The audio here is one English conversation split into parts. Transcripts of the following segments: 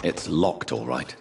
It's locked, all right.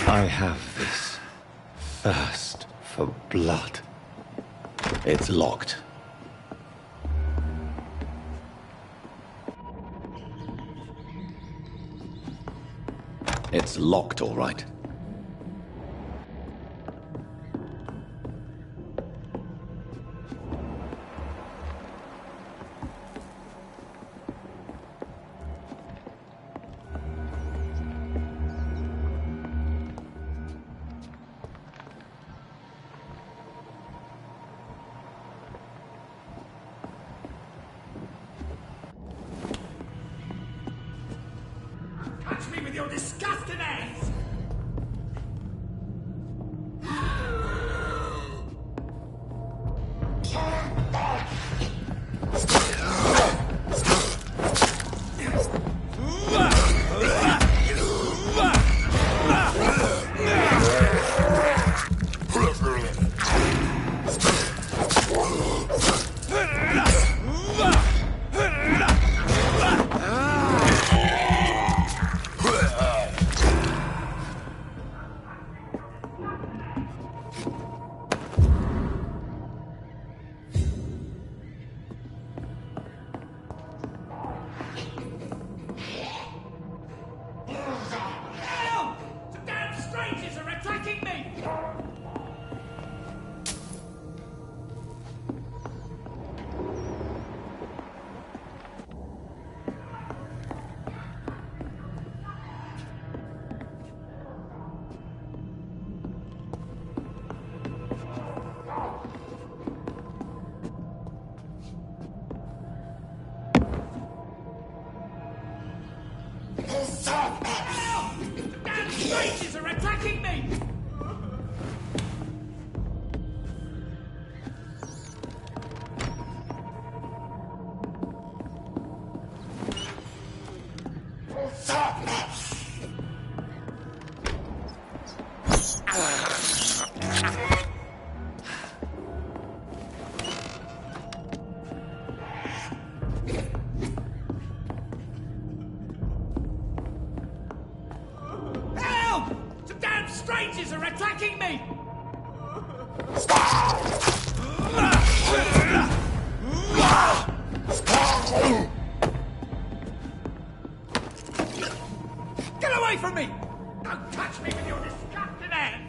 I have this thirst for blood. It's locked. It's locked, all right. Touch me with your disgusting hands! Strangers are attacking me! Strangers are attacking me! Get away from me! Don't touch me with your disgusting hands!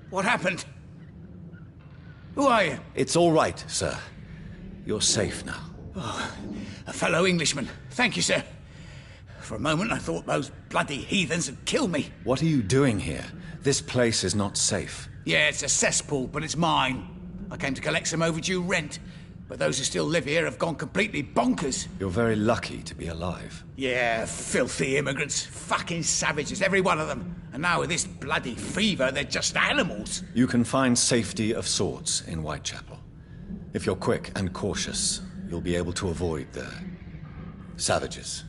What happened? Who are you? It's all right, sir. You're safe now. Oh, a fellow Englishman. Thank you, sir. For a moment, I thought those bloody heathens had killed me. What are you doing here? This place is not safe. Yeah, it's a cesspool, but it's mine. I came to collect some overdue rent, but those who still live here have gone completely bonkers. You're very lucky to be alive. Yeah, filthy immigrants. Fucking savages, every one of them. And now with this bloody fever, they're just animals. You can find safety of sorts in Whitechapel. If you're quick and cautious, you'll be able to avoid the savages.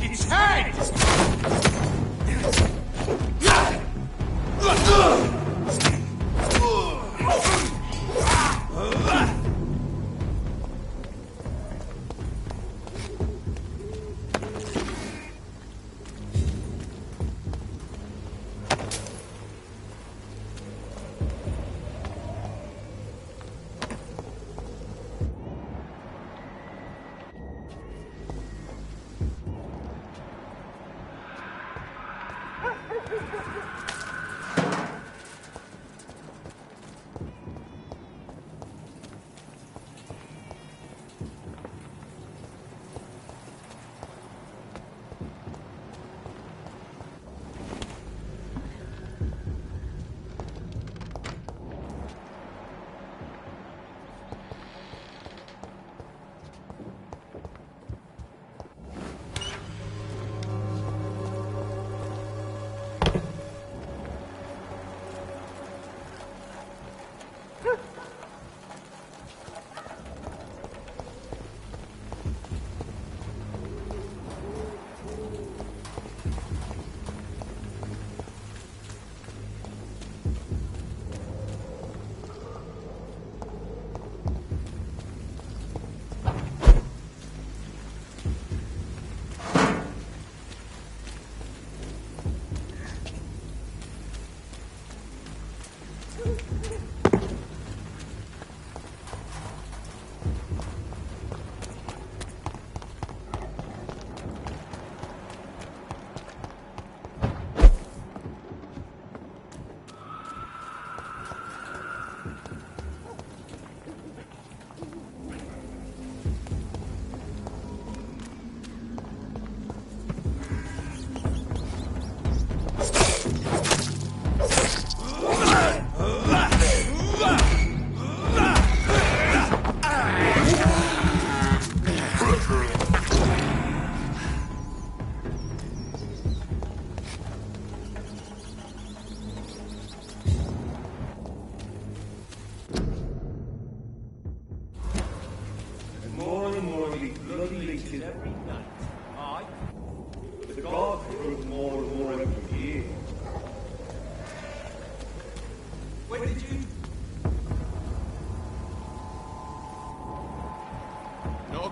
His head!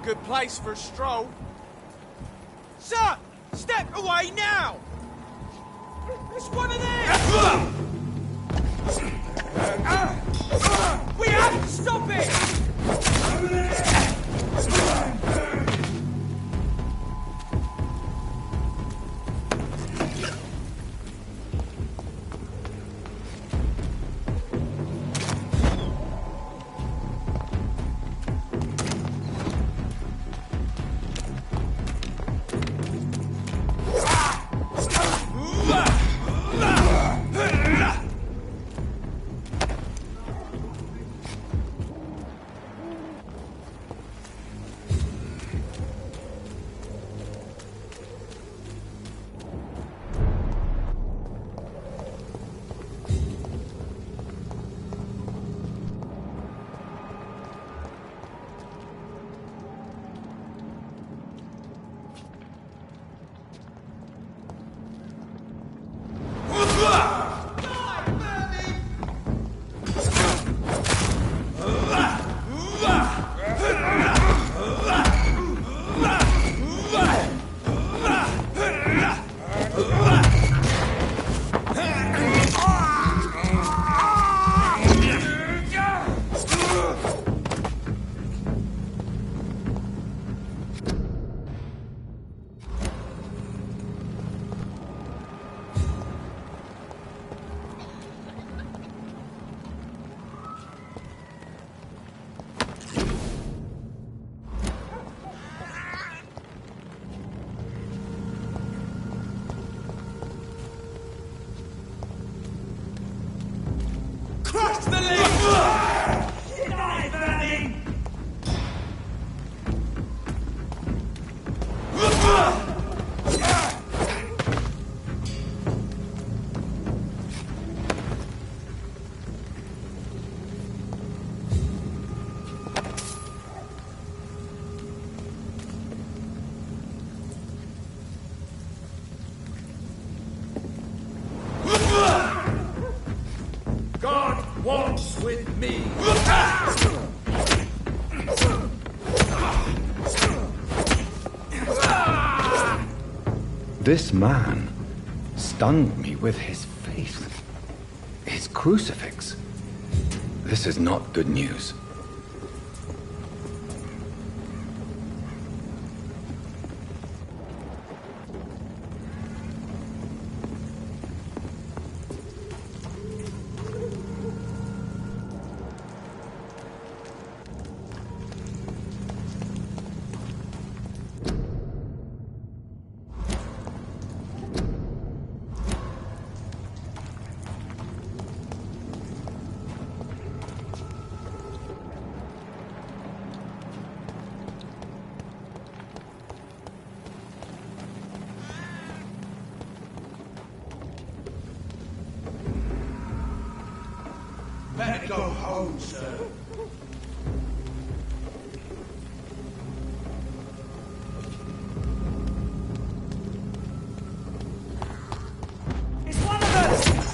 Good place for a stroll. Sir! Step away now! It's one of them! We have to stop it! This man stunned me with his faith. His crucifix. This is not good news. Better go home, sir. It's one of us!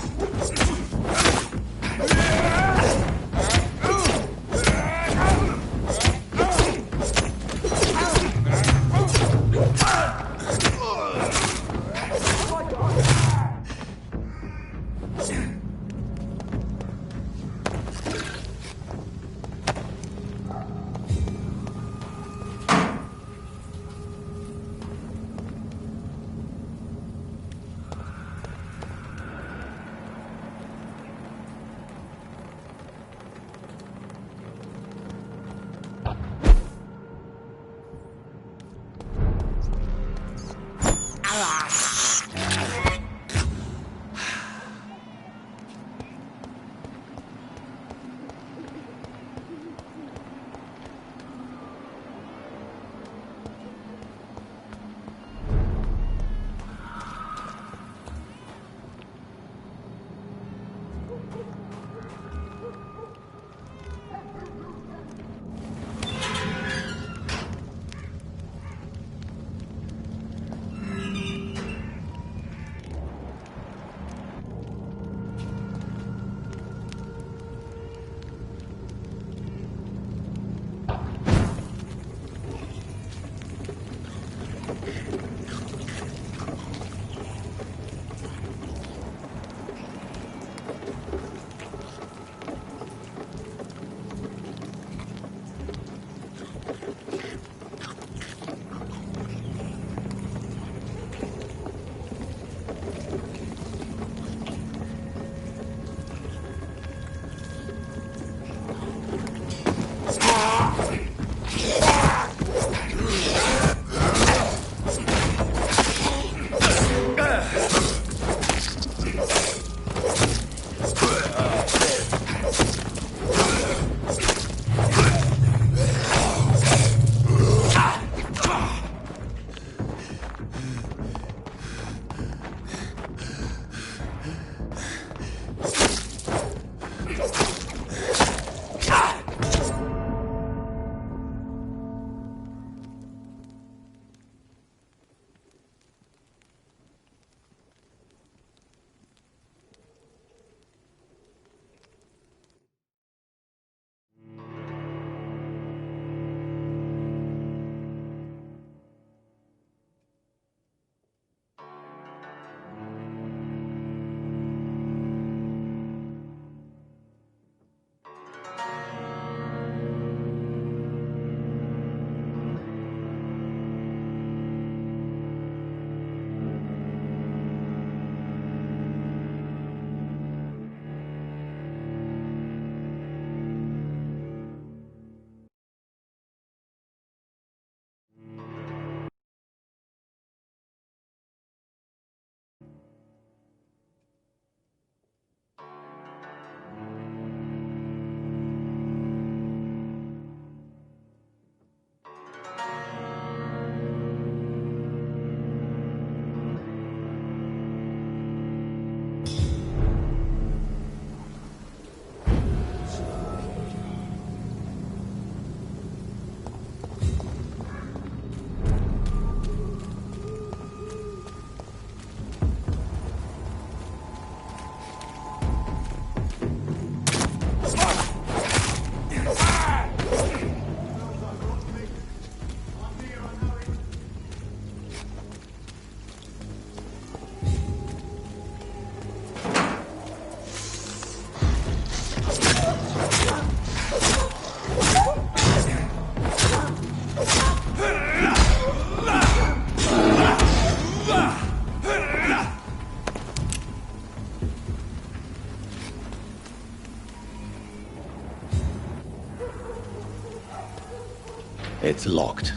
It's locked.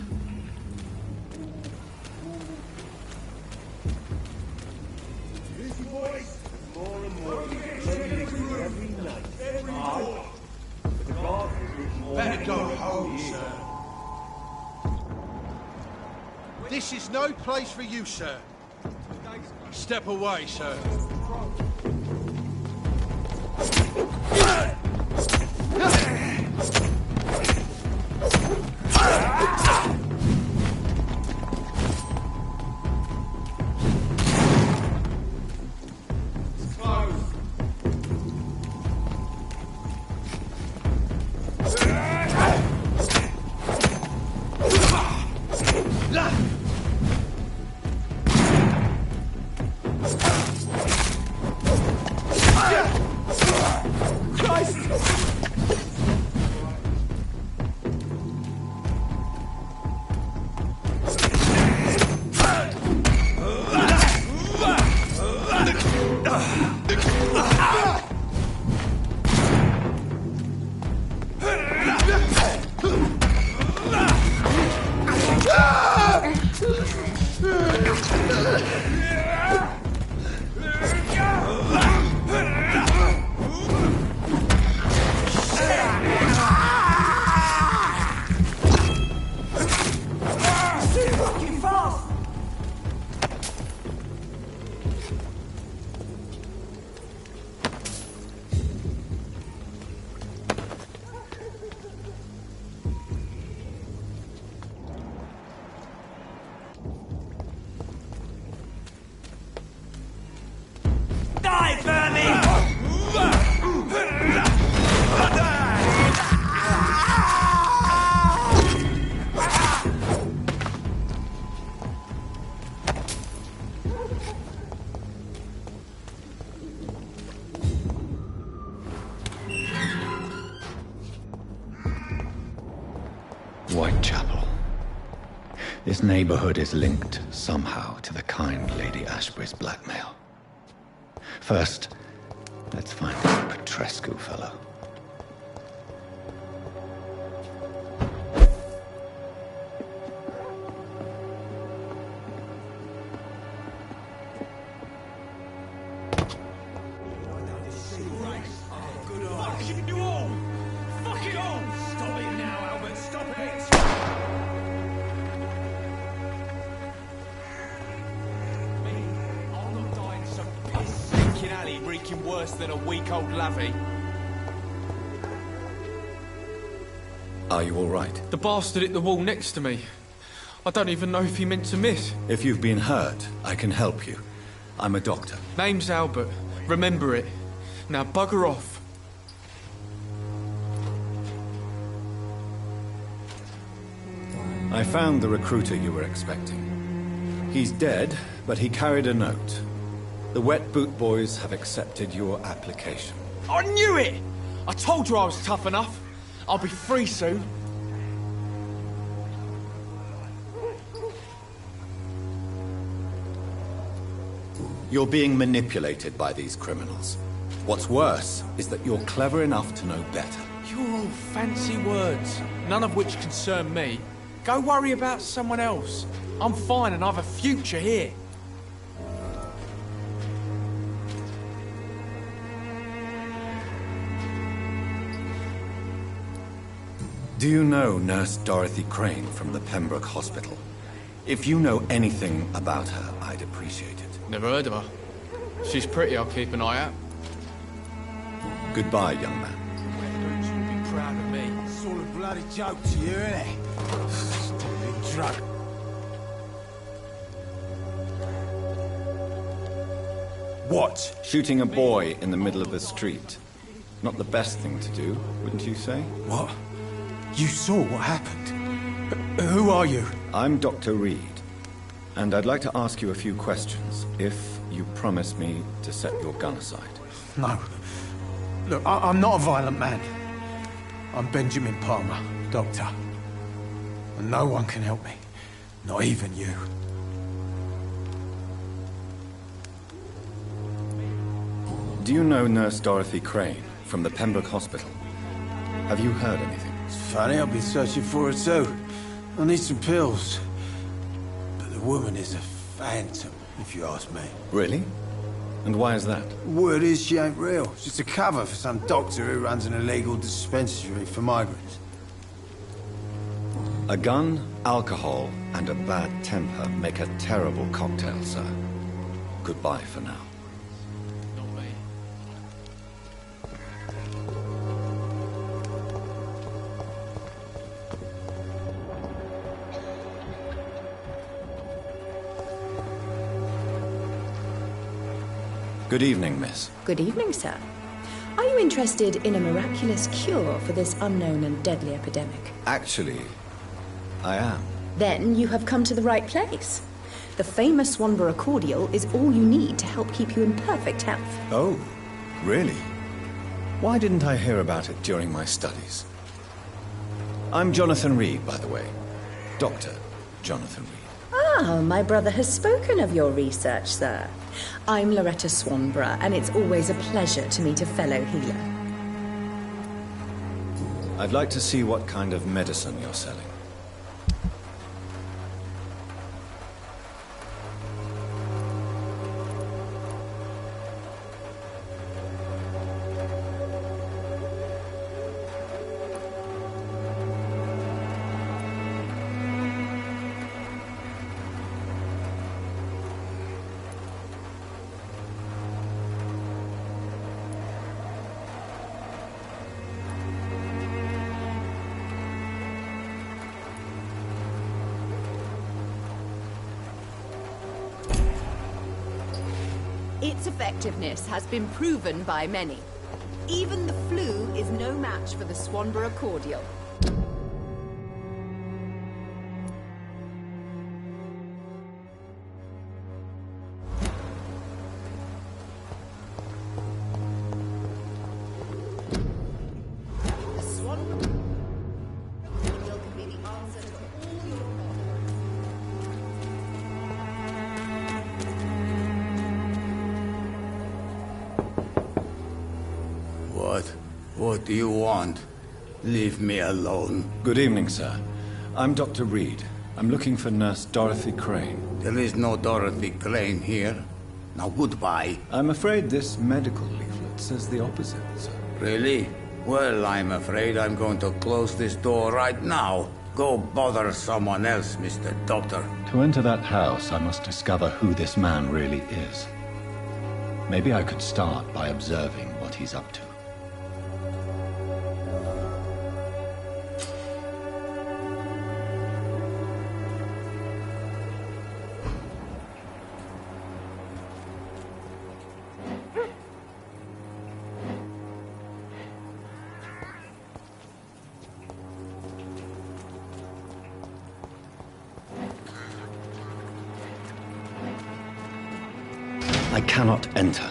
Better go home, sir. This is no place for you, sir. Step away, sir. Whitechapel. This neighborhood is linked somehow to the kind Lady Ashbury's blackmail. First, let's find this Petrescu fellow. Worse than a week-old lavvy. Are you all right? The bastard hit the wall next to me. I don't even know if he meant to miss. If you've been hurt, I can help you. I'm a doctor. Name's Albert. Remember it. Now bugger off. I found the recruiter you were expecting. He's dead, but he carried a note. The Wet Boot Boys have accepted your application. I knew it! I told you I was tough enough. I'll be free soon. You're being manipulated by these criminals. What's worse is that you're clever enough to know better. You're all fancy words, none of which concern me. Go worry about someone else. I'm fine and I have a future here. Do you know Nurse Dorothy Crane from the Pembroke Hospital? If you know anything about her, I'd appreciate it. Never heard of her. She's pretty, I'll keep an eye out. Goodbye, young man. You'll be proud of me. It's all a bloody joke to you, isn't it? Stupid drug. What? Shooting a boy in the middle of the street. Not the best thing to do, wouldn't you say? What? You saw what happened. Who are you? I'm Dr. Reed, and I'd like to ask you a few questions, if you promise me to set your gun aside. No. Look, I'm not a violent man. I'm Benjamin Palmer, doctor. And no one can help me. Not even you. Do you know Nurse Dorothy Crane from the Pembroke Hospital? Have you heard anything? It's funny, I've been searching for her too. I need some pills. But the woman is a phantom, if you ask me. Really? And why is that? Word is she ain't real. She's a cover for some doctor who runs an illegal dispensary for migrants. A gun, alcohol, and a bad temper make a terrible cocktail, sir. Goodbye for now. Not me. Good evening, miss. Good evening, sir. Are you interested in a miraculous cure for this unknown and deadly epidemic? Actually, I am. Then you have come to the right place. The famous Swanborough cordial is all you need to help keep you in perfect health. Oh, really? Why didn't I hear about it during my studies? I'm Jonathan Reed, by the way. Dr. Jonathan Reed. Ah, my brother has spoken of your research, sir. I'm Loretta Swanborough, and it's always a pleasure to meet a fellow healer. I'd like to see what kind of medicine you're selling. Its effectiveness has been proven by many. Even the flu is no match for the Swanborough cordial. The Swanborough cordial can be the answer to all your problems. What do you want? Leave me alone. Good evening, sir. I'm Dr. Reed. I'm looking for Nurse Dorothy Crane. There is no Dorothy Crane here. Now goodbye. I'm afraid this medical leaflet says the opposite, sir. Really? Well, I'm afraid I'm going to close this door right now. Go bother someone else, Mr. Doctor. To enter that house, I must discover who this man really is. Maybe I could start by observing what he's up to. I cannot enter.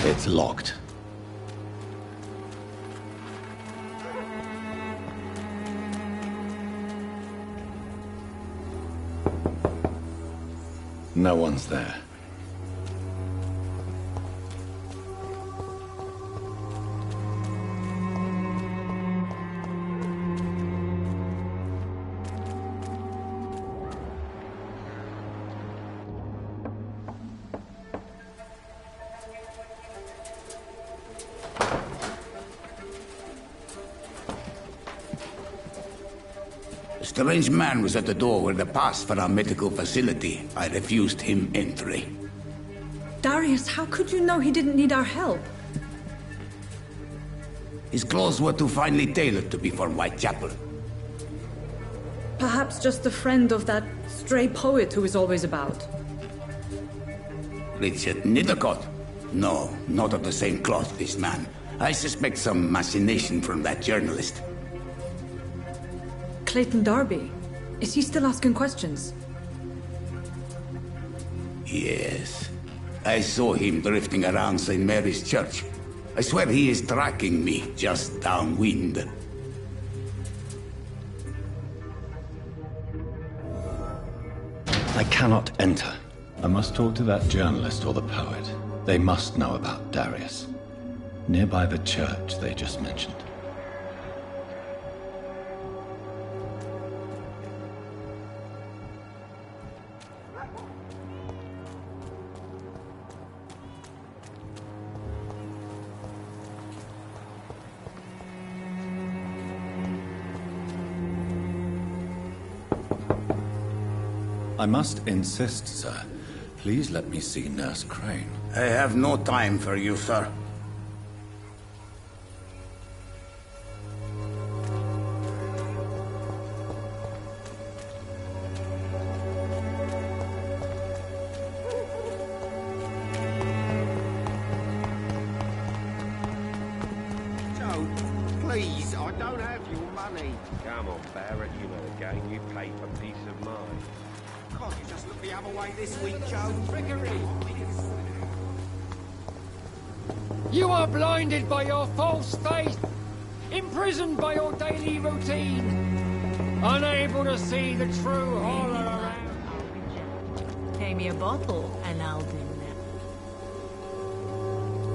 It's locked. No one's there. A strange man was at the door with a pass for our medical facility. I refused him entry. Darius, how could you know he didn't need our help? His clothes were too finely tailored to be for Whitechapel. Perhaps just a friend of that stray poet who is always about. Richard Nethercott? No, not of the same cloth, this man. I suspect some machination from that journalist. Clayton Darby. Is he still asking questions? Yes. I saw him drifting around St. Mary's Church. I swear he is tracking me just downwind. I cannot enter. I must talk to that journalist or the poet. They must know about Darius. Nearby the church they just mentioned. I must insist, sir. Please let me see Nurse Crane. I have no time for you, sir. Joe, please, I don't have your money. Come on, Barrett, you know the game. You pay for peace of mind. Can't you just look the other way this week, Joe? Trickery! You are blinded by your false faith, imprisoned by your daily routine, unable to see the true horror around. Pay me a bottle and I'll do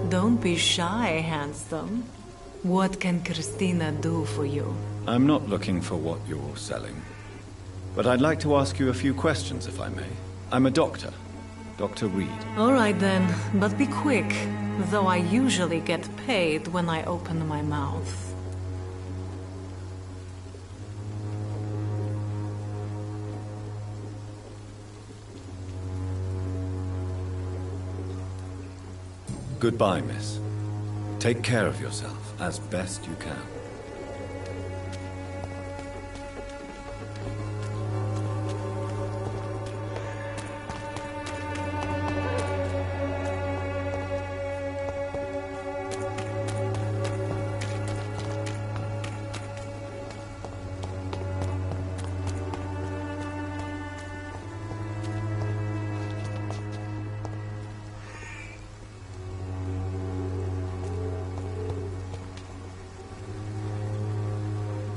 that. Don't be shy, handsome. What can Christina do for you? I'm not looking for what you're selling. But I'd like to ask you a few questions, if I may. I'm a doctor. Dr. Reed. All right then, but be quick, though I usually get paid when I open my mouth. Goodbye, miss. Take care of yourself as best you can.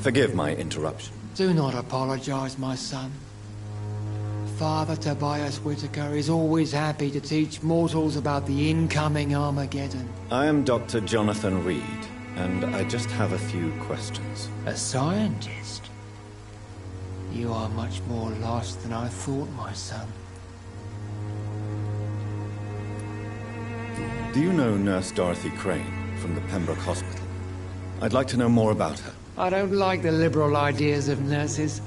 Forgive my interruption. Do not apologize, my son. Father Tobias Whitaker is always happy to teach mortals about the incoming Armageddon. I am Dr. Jonathan Reed, and I just have a few questions. A scientist? You are much more lost than I thought, my son. Do you know Nurse Dorothy Crane from the Pembroke Hospital? I'd like to know more about her. I don't like the liberal ideas of nurses,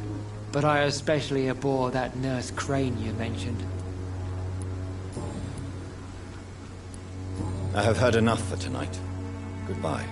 but I especially abhor that Nurse Crane you mentioned. I have heard enough for tonight. Goodbye.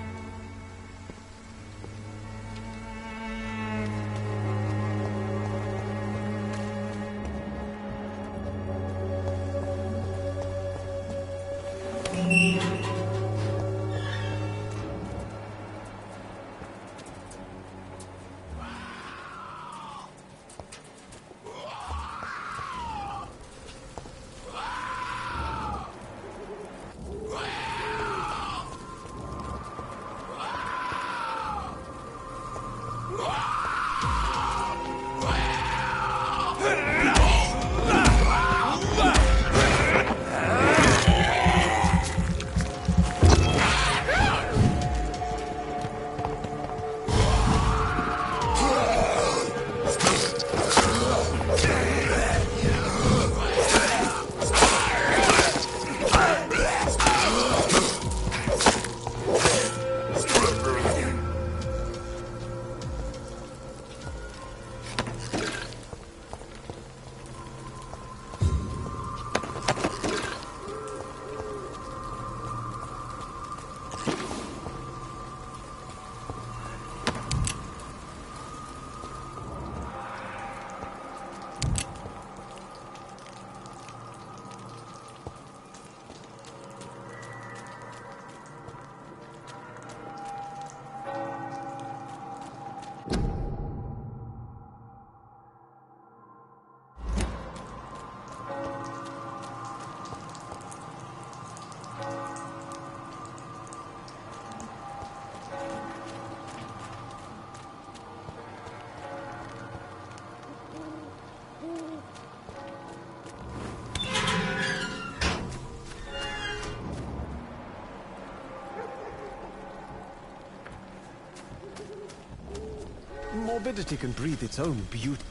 Morbidity can breathe its own beauty.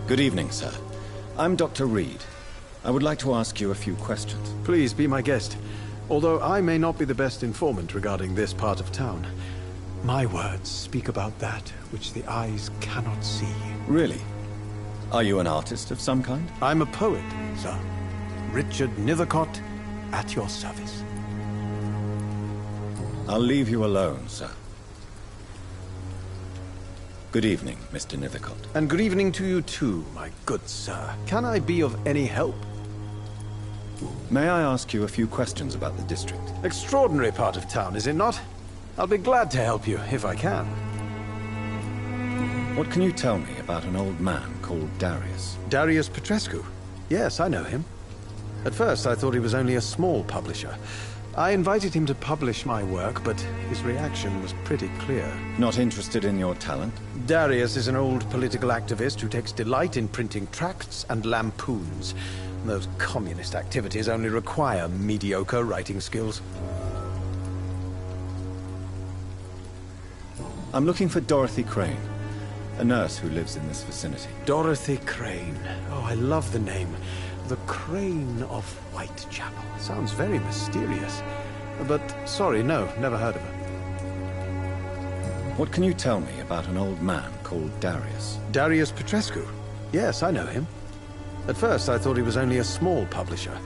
Good evening, sir. I'm Dr. Reed. I would like to ask you a few questions. Please be my guest. Although I may not be the best informant regarding this part of town, my words speak about that which the eyes cannot see. Really? Are you an artist of some kind? I'm a poet, sir. Richard Nethercott, at your service. I'll leave you alone, sir. Good evening, Mr. Nethercott. And good evening to you too, my good sir. Can I be of any help? May I ask you a few questions about the district? Extraordinary part of town, is it not? I'll be glad to help you, if I can. What can you tell me about an old man called Darius? Darius Petrescu? Yes, I know him. At first, I thought he was only a small publisher. I invited him to publish my work, but his reaction was pretty clear. Not interested in your talent? Darius is an old political activist who takes delight in printing tracts and lampoons. Those communist activities only require mediocre writing skills. I'm looking for Dorothy Crane, a nurse who lives in this vicinity. Dorothy Crane. Oh, I love the name. The Crane of Whitechapel. Sounds very mysterious. But, sorry, no, never heard of her. What can you tell me about an old man called Darius? Darius Petrescu? Yes, I know him. At first, I thought he was only a small publisher.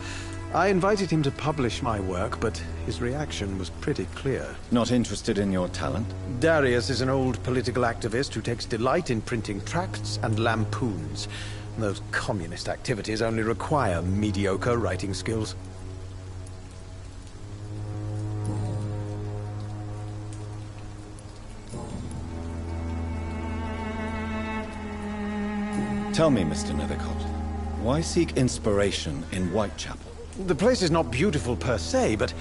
I invited him to publish my work, but his reaction was pretty clear. Not interested in your talent? Darius is an old political activist who takes delight in printing tracts and lampoons. Those communist activities only require mediocre writing skills. Tell me, Mr. Nethercott, why seek inspiration in Whitechapel? The place is not beautiful per se, but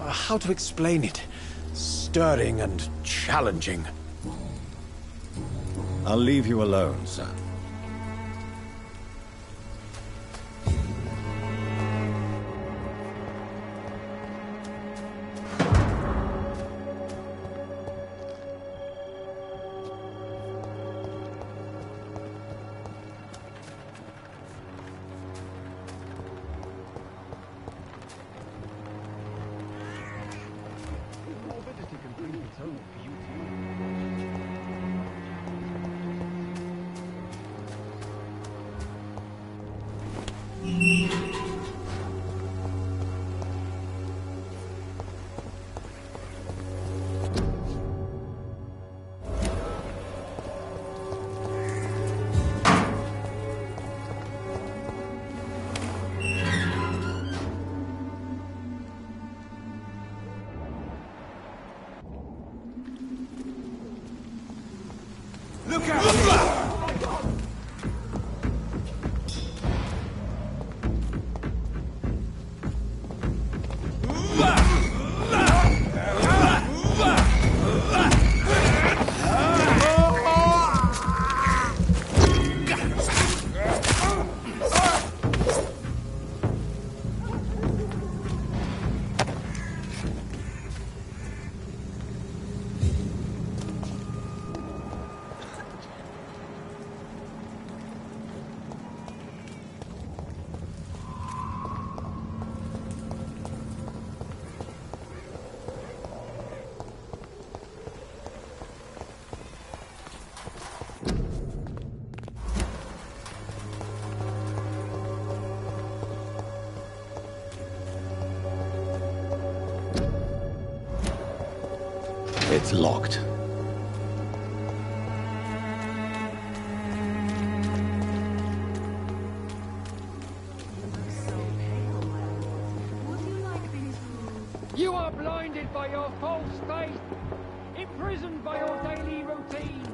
how to explain it? Stirring and challenging. I'll leave you alone, sir. Look out! It's locked. You are blinded by your false faith, imprisoned by your daily routine,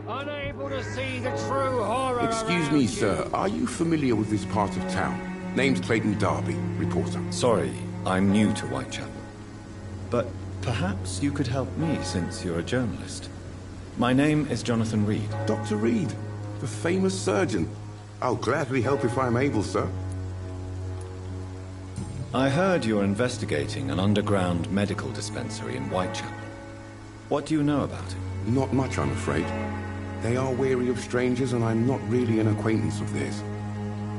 unable to see the true horror. Excuse me, sir. Are you familiar with this part of town? Name's Clayton Darby, reporter. Sorry, I'm new to Whitechapel. But perhaps you could help me, since you're a journalist. My name is Jonathan Reed. Dr. Reed, the famous surgeon. I'll gladly help if I'm able, sir. I heard you're investigating an underground medical dispensary in Whitechapel. What do you know about it? Not much, I'm afraid. They are wary of strangers, and I'm not really an acquaintance of theirs.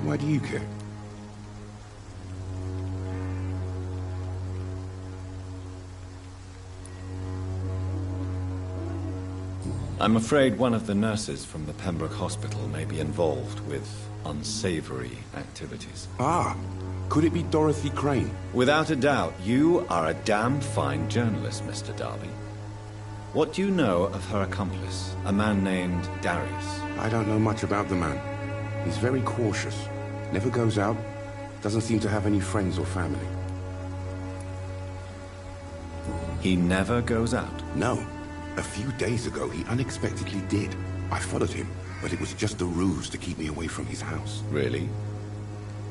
Why do you care? I'm afraid one of the nurses from the Pembroke Hospital may be involved with unsavory activities. Ah, could it be Dorothy Crane? Without a doubt, you are a damn fine journalist, Mr. Darby. What do you know of her accomplice, a man named Darius? I don't know much about the man. He's very cautious. Never goes out. Doesn't seem to have any friends or family. He never goes out? No. A few days ago, he unexpectedly did. I followed him, but it was just a ruse to keep me away from his house. Really?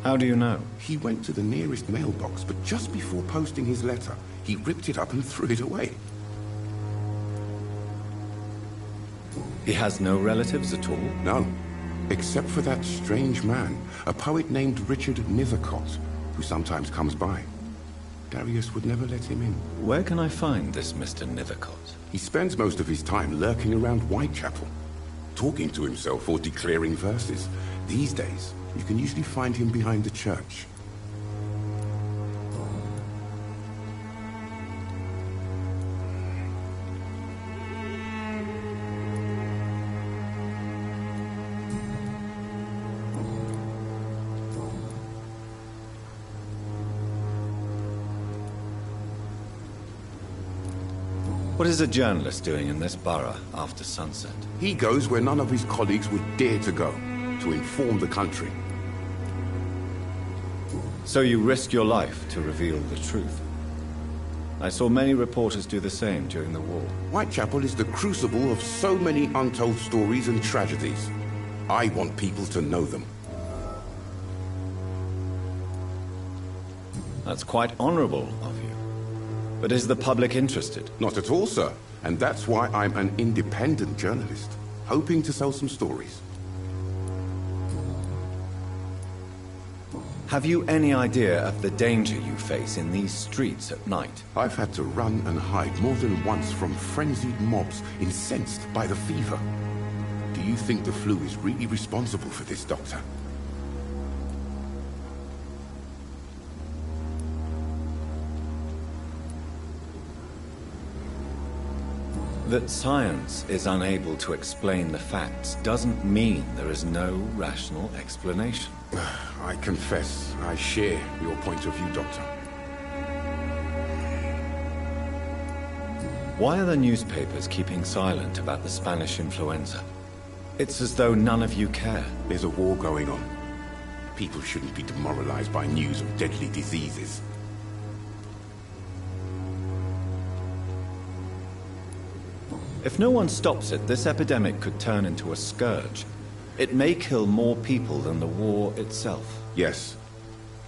How do you know? He went to the nearest mailbox, but just before posting his letter, he ripped it up and threw it away. He has no relatives at all? No. Except for that strange man, a poet named Richard Nethercott, who sometimes comes by. Darius would never let him in. Where can I find this Mr. Nethercott? He spends most of his time lurking around Whitechapel, talking to himself or declaring verses. These days, you can usually find him behind the church. What is a journalist doing in this borough after sunset? He goes where none of his colleagues would dare to go, to inform the country. So you risk your life to reveal the truth. I saw many reporters do the same during the war. Whitechapel is the crucible of so many untold stories and tragedies. I want people to know them. That's quite honorable of you. But is the public interested? Not at all, sir. And that's why I'm an independent journalist, hoping to sell some stories. Have you any idea of the danger you face in these streets at night? I've had to run and hide more than once from frenzied mobs incensed by the fever. Do you think the flu is really responsible for this, Doctor? That science is unable to explain the facts doesn't mean there is no rational explanation. I confess, I share your point of view, Doctor. Why are the newspapers keeping silent about the Spanish influenza? It's as though none of you care. There's a war going on. People shouldn't be demoralized by news of deadly diseases. If no one stops it, this epidemic could turn into a scourge. It may kill more people than the war itself. Yes,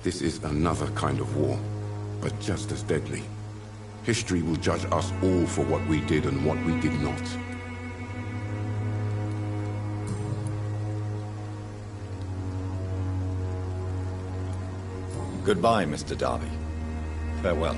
this is another kind of war, but just as deadly. History will judge us all for what we did and what we did not. Goodbye, Mr. Darby. Farewell.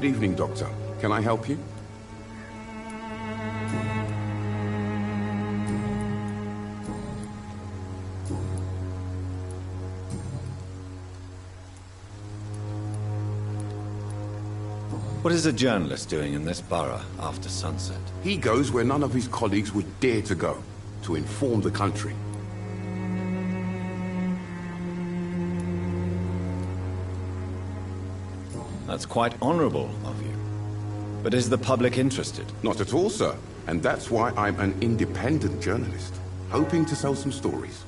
Good evening, Doctor. Can I help you? What is a journalist doing in this borough after sunset? He goes where none of his colleagues would dare to go, to inform the country. That's quite honorable of you. But is the public interested? Not at all, sir. And that's why I'm an independent journalist, hoping to sell some stories.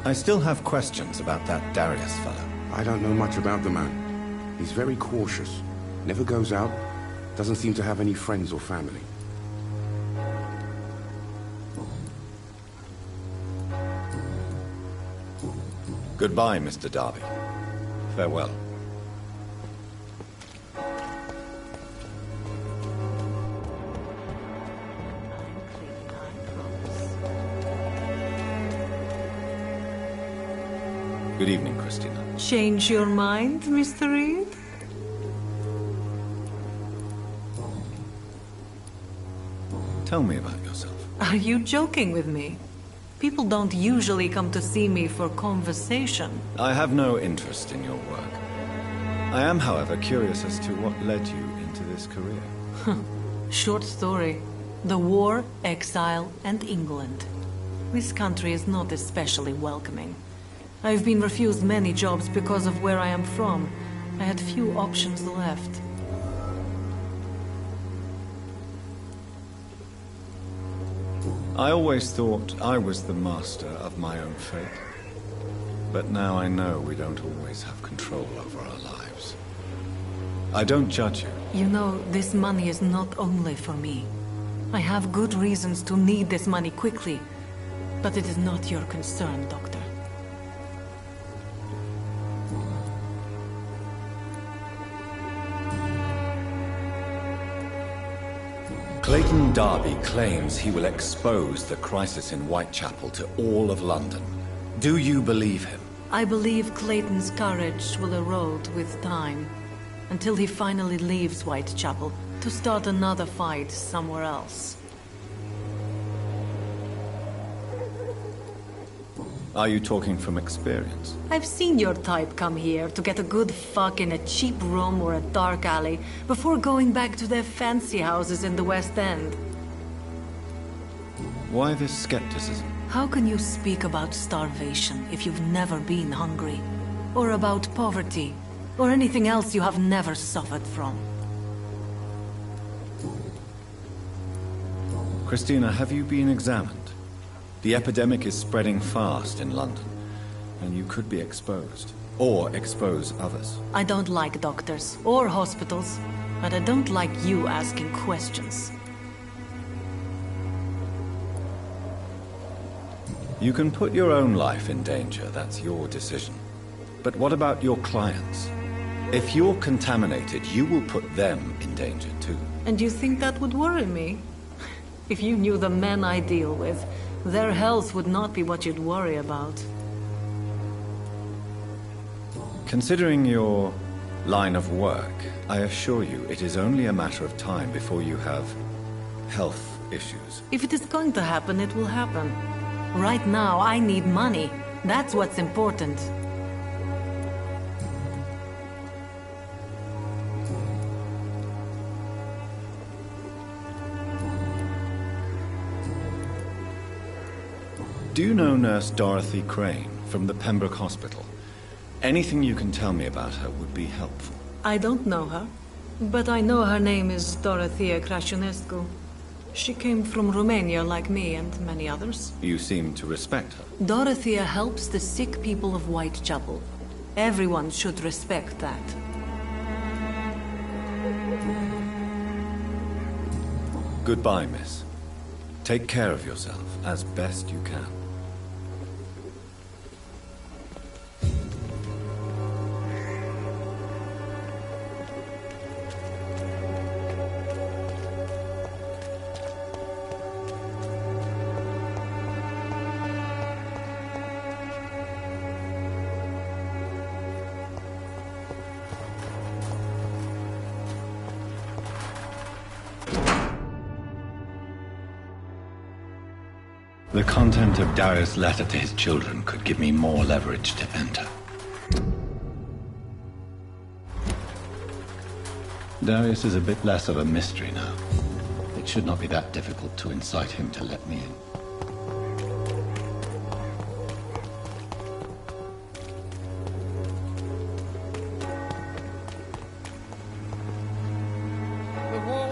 I still have questions about that Darius fellow. I don't know much about the man. He's very cautious. Never goes out. Doesn't seem to have any friends or family. Goodbye, Mr. Darby. Farewell. Good evening, Christina. Change your mind, Mr. Reed? Tell me about yourself. Are you joking with me? People don't usually come to see me for conversation. I have no interest in your work. I am, however, curious as to what led you into this career. Short story. The war, exile, and England. This country is not especially welcoming. I've been refused many jobs because of where I am from. I had few options left. I always thought I was the master of my own fate. But now I know we don't always have control over our lives. I don't judge you. You know, this money is not only for me. I have good reasons to need this money quickly. But it is not your concern, Doctor. Clayton Darby claims he will expose the crisis in Whitechapel to all of London. Do you believe him? I believe Clayton's courage will erode with time, until he finally leaves Whitechapel to start another fight somewhere else. Are you talking from experience? I've seen your type come here to get a good fuck in a cheap room or a dark alley before going back to their fancy houses in the West End. Why this skepticism? How can you speak about starvation if you've never been hungry? Or about poverty? Or anything else you have never suffered from? Christina, have you been examined? The epidemic is spreading fast in London, and you could be exposed, or expose others. I don't like doctors, or hospitals, but I don't like you asking questions. You can put your own life in danger, that's your decision. But what about your clients? If you're contaminated, you will put them in danger too. And you think that would worry me? If you knew the men I deal with, their health would not be what you'd worry about. Considering your line of work, I assure you it is only a matter of time before you have health issues. If it is going to happen, it will happen. Right now, I need money. That's what's important. Do you know Nurse Dorothy Crane from the Pembroke Hospital? Anything you can tell me about her would be helpful. I don't know her, but I know her name is Dorothea Crăciunescu. She came from Romania like me and many others. You seem to respect her. Dorothea helps the sick people of Whitechapel. Everyone should respect that. Goodbye, miss. Take care of yourself as best you can. The content of Darius' letter to his children could give me more leverage to enter. Darius is a bit less of a mystery now. It should not be that difficult to incite him to let me in.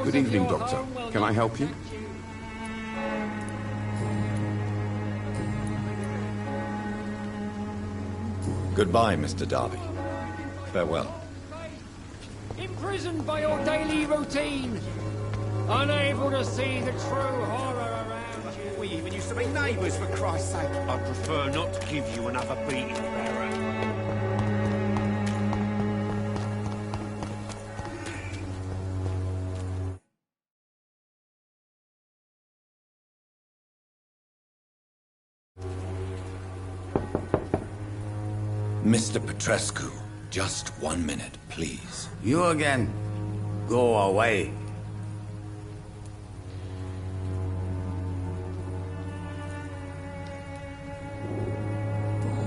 Good evening, Doctor. Can I help you? Goodbye, Mr. Darby. Farewell. Imprisoned by your daily routine. Unable to see the true horror around you. We even used to be neighbours, for Christ's sake. I prefer not to give you another beating, Baron. Mr. Petrescu, just 1 minute, please. You again? Go away.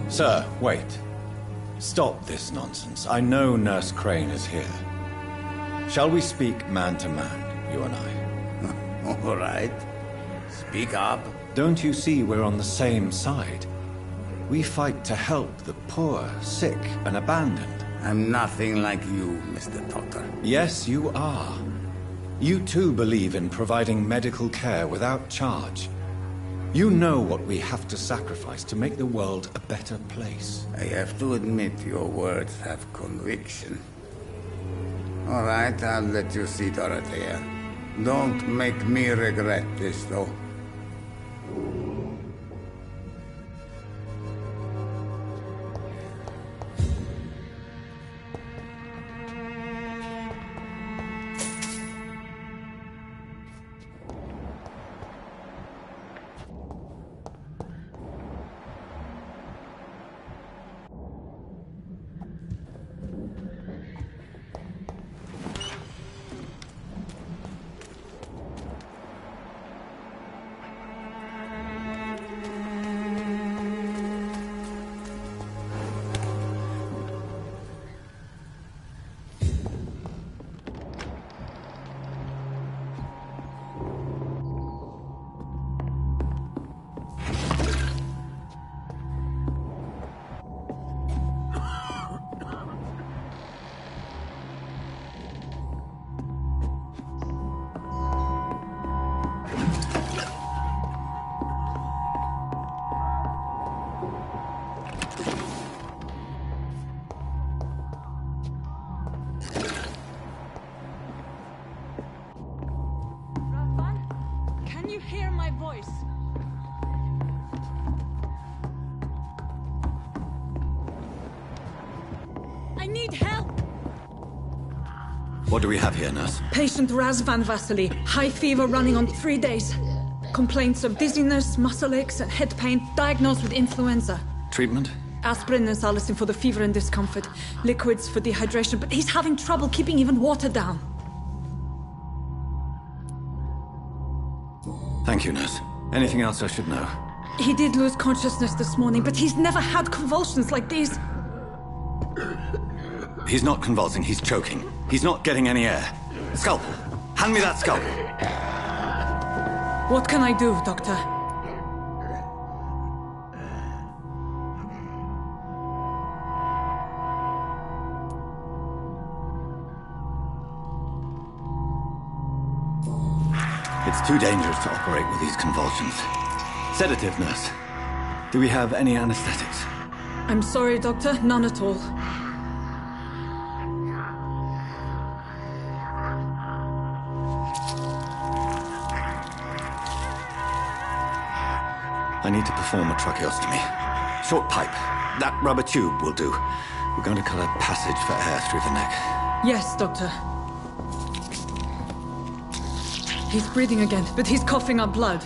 Sir, wait. Stop this nonsense. I know Nurse Crane is here. Shall we speak man to man, you and I? All right. Speak up. Don't you see we're on the same side? We fight to help the poor, sick, and abandoned. I'm nothing like you, Mr. Doctor. Yes, you are. You too believe in providing medical care without charge. You know what we have to sacrifice to make the world a better place. I have to admit your words have conviction. All right, I'll let you see, Dorothea. Don't make me regret this, though. What do we have here, nurse? Patient Razvan Vasily. High fever running on 3 days. Complaints of dizziness, muscle aches, and head pain. Diagnosed with influenza. Treatment? Aspirin and salicin for the fever and discomfort. Liquids for dehydration, but he's having trouble keeping even water down. Thank you, nurse. Anything else I should know? He did lose consciousness this morning, but he's never had convulsions like these. He's not convulsing, he's choking. He's not getting any air. Scalpel! Hand me that scalpel! What can I do, Doctor? It's too dangerous to operate with these convulsions. Sedative, nurse. Do we have any anesthetics? I'm sorry, Doctor. None at all. I need to perform a tracheostomy. Short pipe. That rubber tube will do. We're going to cut a passage for air through the neck. Yes, Doctor. He's breathing again, but he's coughing up blood.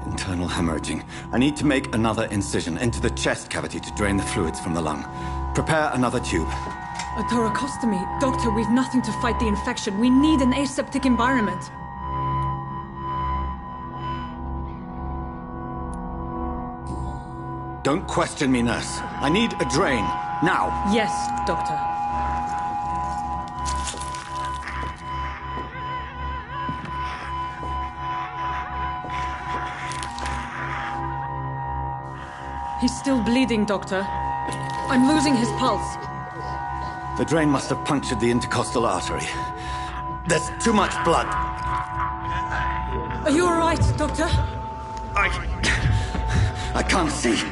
Internal hemorrhaging. I need to make another incision into the chest cavity to drain the fluids from the lung. Prepare another tube. A thoracostomy. Doctor, we've nothing to fight the infection. We need an aseptic environment. Don't question me, nurse. I need a drain. Now. Yes, Doctor. He's still bleeding, Doctor. I'm losing his pulse. The drain must have punctured the intercostal artery. There's too much blood. Are you all right, Doctor? I can't see.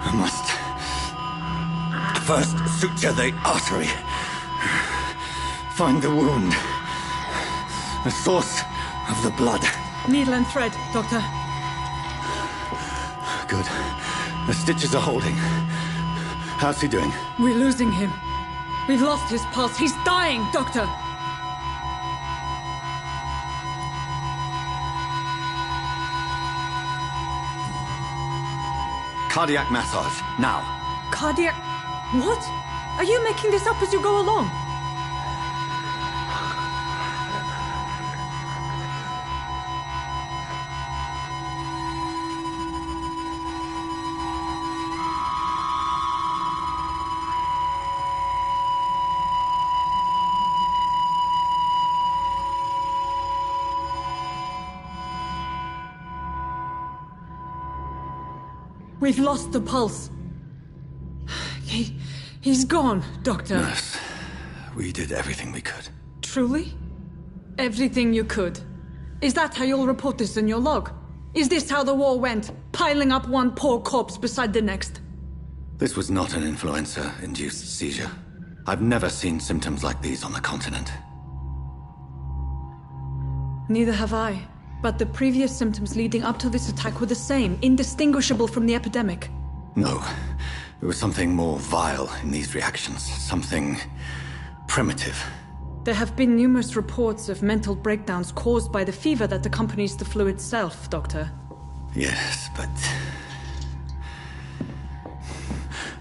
I must first suture the artery. Find the wound. The source of the blood. Needle and thread, Doctor. Good. The stitches are holding. How's he doing? We're losing him. We've lost his pulse. He's dying, Doctor! Cardiac massage, now. Cardiac... What? Are you making this up as you go along? We've lost the pulse. He's gone, Doctor. Nurse, we did everything we could. Truly? Everything you could? Is that how you'll report this in your log? Is this how the war went? Piling up one poor corpse beside the next? This was not an influenza-induced seizure. I've never seen symptoms like these on the continent. Neither have I. But the previous symptoms leading up to this attack were the same, indistinguishable from the epidemic. No. There was something more vile in these reactions. Something primitive. There have been numerous reports of mental breakdowns caused by the fever that accompanies the flu itself, Doctor. Yes, but...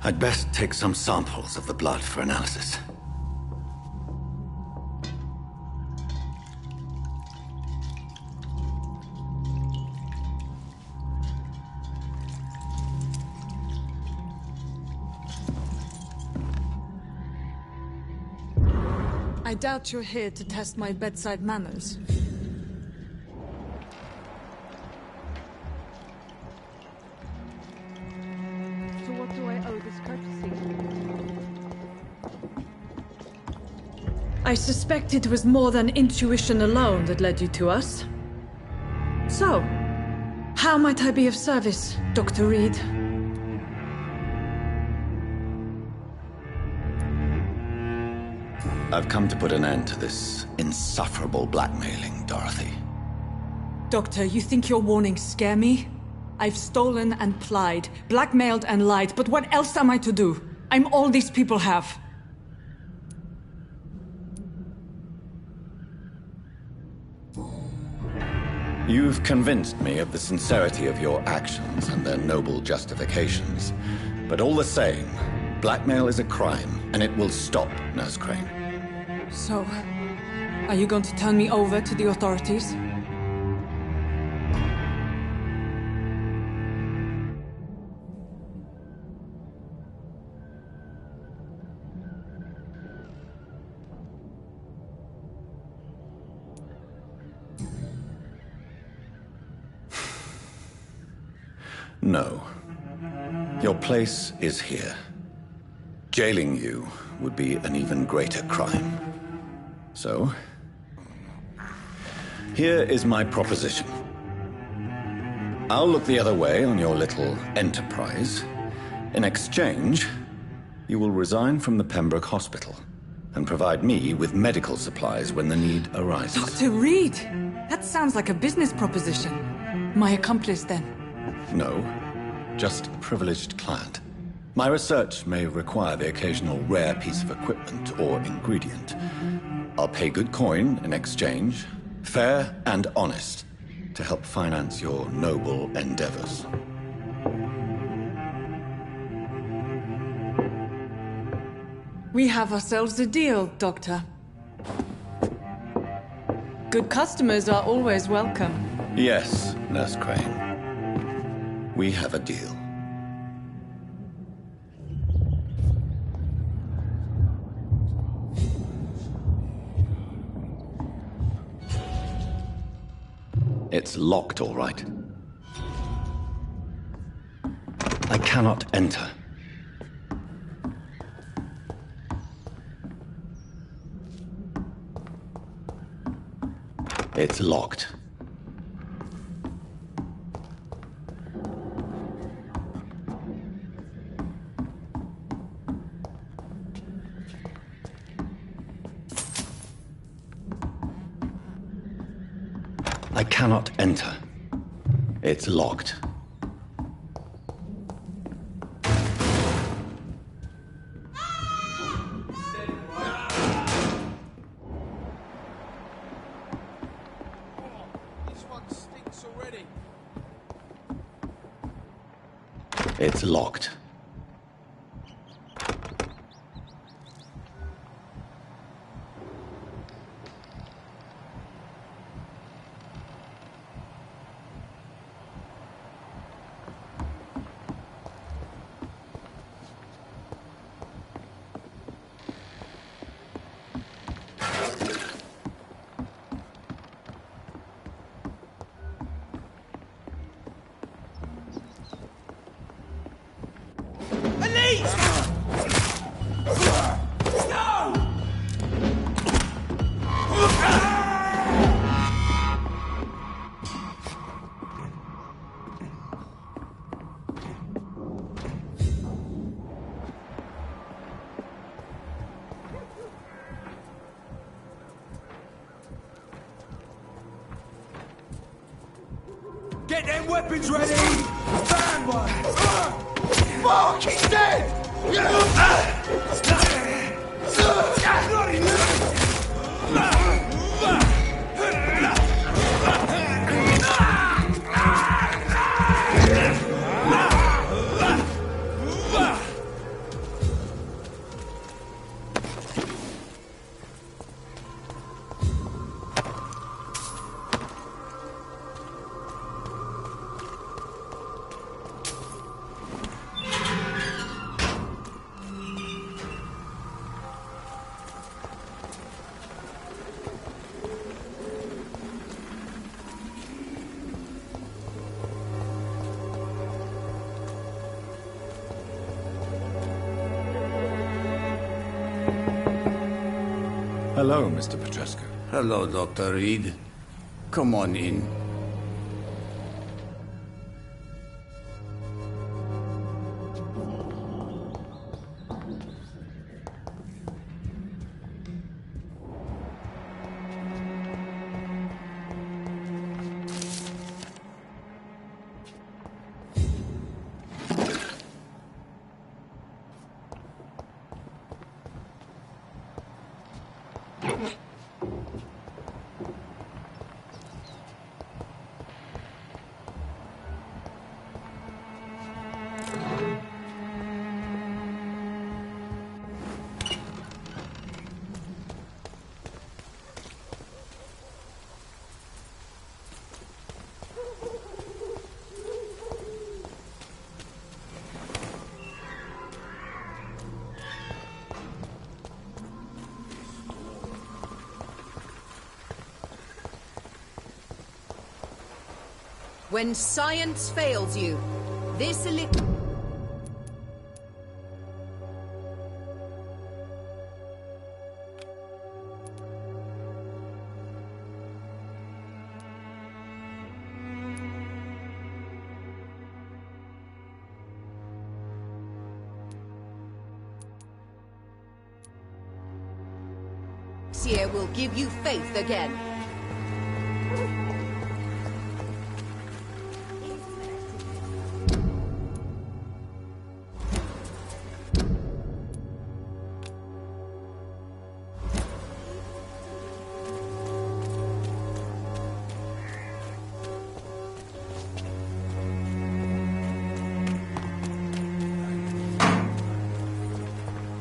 I'd best take some samples of the blood for analysis. I doubt you're here to test my bedside manners. So what do I owe this courtesy? I suspect it was more than intuition alone that led you to us. So, how might I be of service, Dr. Reed? I've come to put an end to this insufferable blackmailing, Dorothy. Doctor, you think your warnings scare me? I've stolen and plied, blackmailed and lied, but what else am I to do? I'm all these people have. You've convinced me of the sincerity of your actions and their noble justifications. But all the same, blackmail is a crime, and it will stop, Nurse Crane. So, are you going to turn me over to the authorities? No. Your place is here. Jailing you would be an even greater crime. So, here is my proposition. I'll look the other way on your little enterprise. In exchange, you will resign from the Pembroke Hospital and provide me with medical supplies when the need arises. Dr. Reed! That sounds like a business proposition. My accomplice, then? No, just a privileged client. My research may require the occasional rare piece of equipment or ingredient. I'll pay good coin in exchange, fair and honest, to help finance your noble endeavors. We have ourselves a deal, Doctor. Good customers are always welcome. Yes, Nurse Crane. We have a deal. It's locked, all right. I cannot enter. It's locked. I cannot enter. It's locked. This one stinks already. It's locked. Get them weapons ready! Found one! Fuck, he's dead! Hello, Mr. Petrescu. Hello, Dr. Reed. Come on in. When science fails you, this elixir... will give you faith again.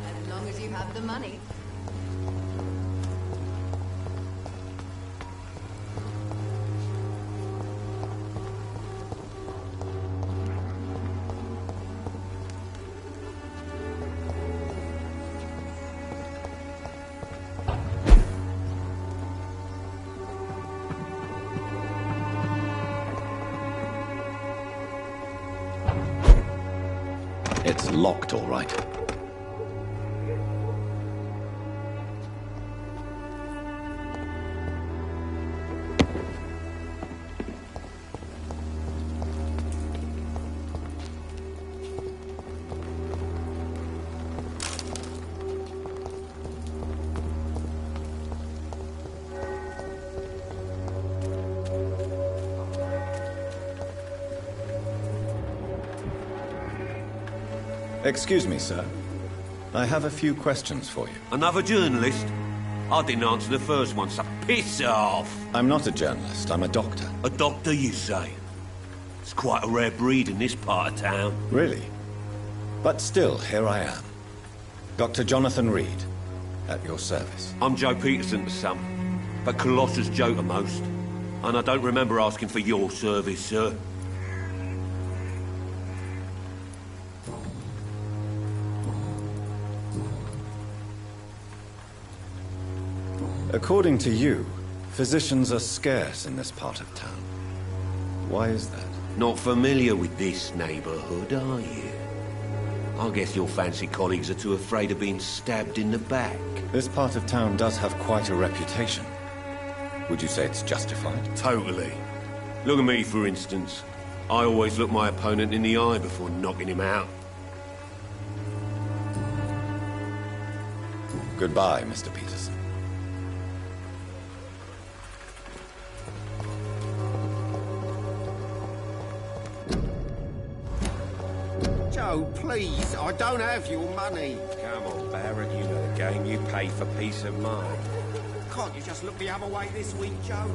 As long as you have the money. It's locked, all right. Excuse me, sir. I have a few questions for you. Another journalist? I didn't answer the first one, so piss off! I'm not a journalist, I'm a doctor. A doctor, you say? It's quite a rare breed in this part of town. Really? But still, here I am. Dr. Jonathan Reed, at your service. I'm Joe Peterson to some, but Colossus Joe to most. And I don't remember asking for your service, sir. According to you, physicians are scarce in this part of town. Why is that? Not familiar with this neighborhood, are you? I guess your fancy colleagues are too afraid of being stabbed in the back. This part of town does have quite a reputation. Would you say it's justified? Totally. Look at me, for instance. I always look my opponent in the eye before knocking him out. Goodbye, Mr. Peterson. Joe, please, I don't have your money. Come on, Barrett, you know the game. You pay for peace of mind. Can't you just look the other way this week, Joe?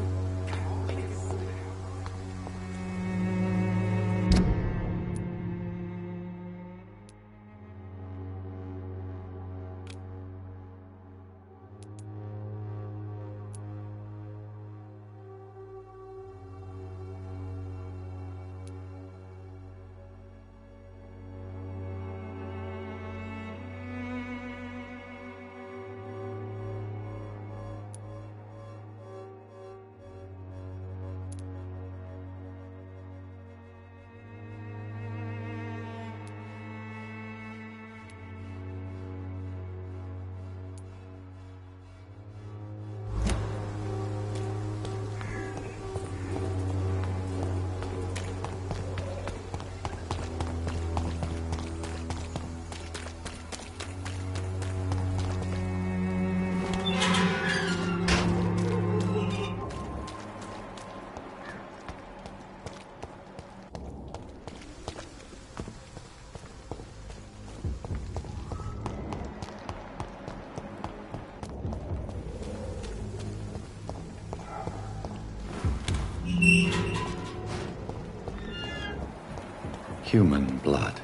Human blood.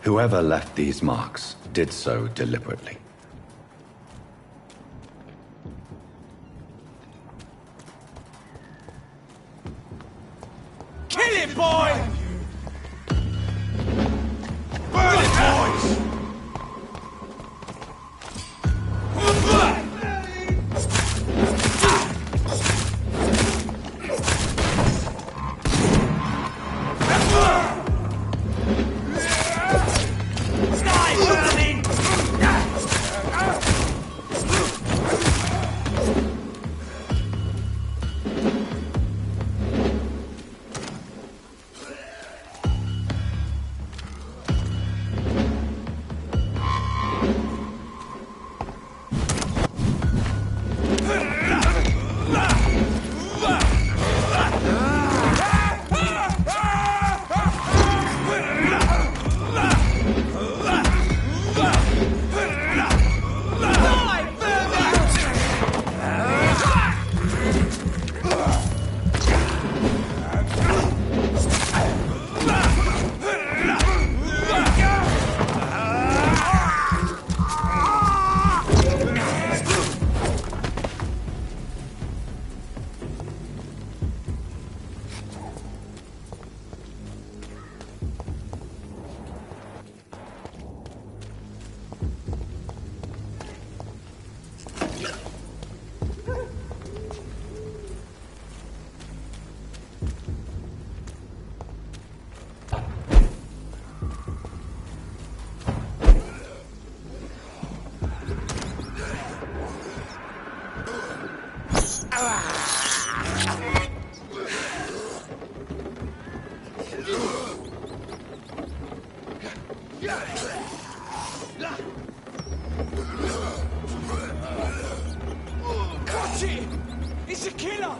Whoever left these marks did so deliberately. Kill it, boy! Burn it, boys! Catch it! It's a killer!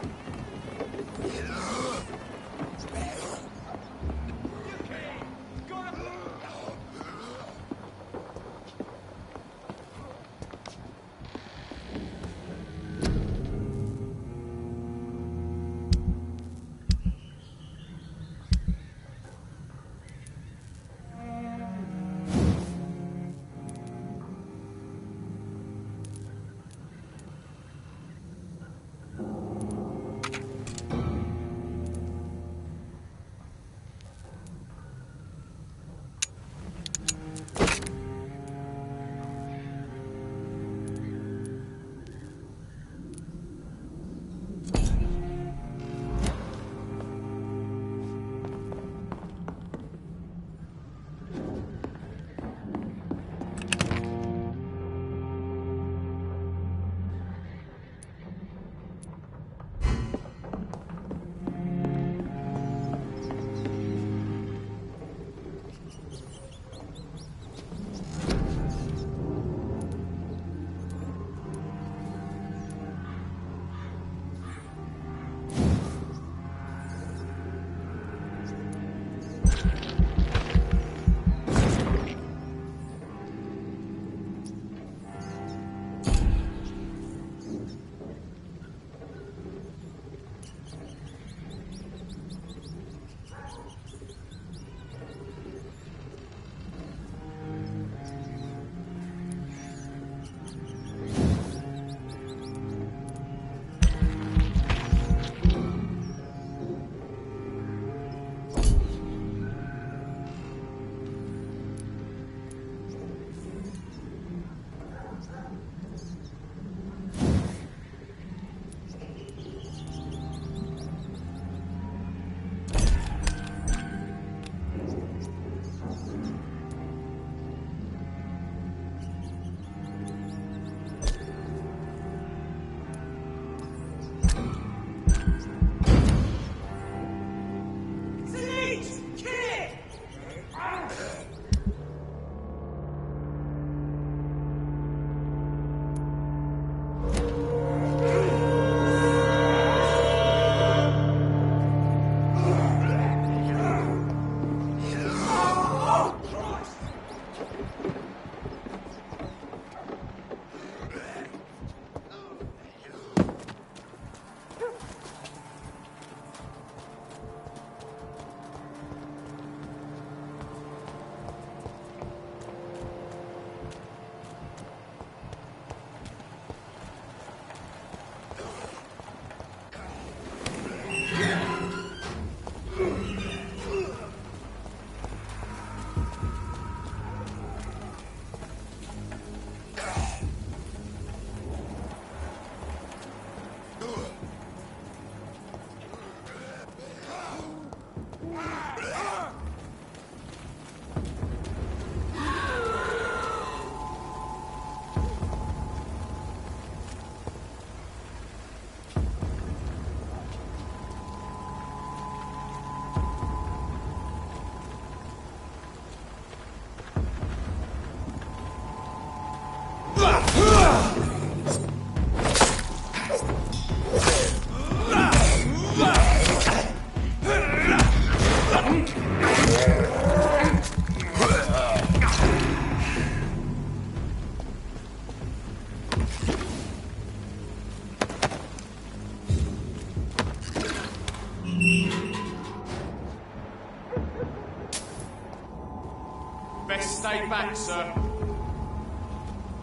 Best stay back, sir.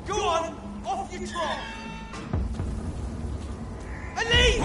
Go on, off you trot. Elite!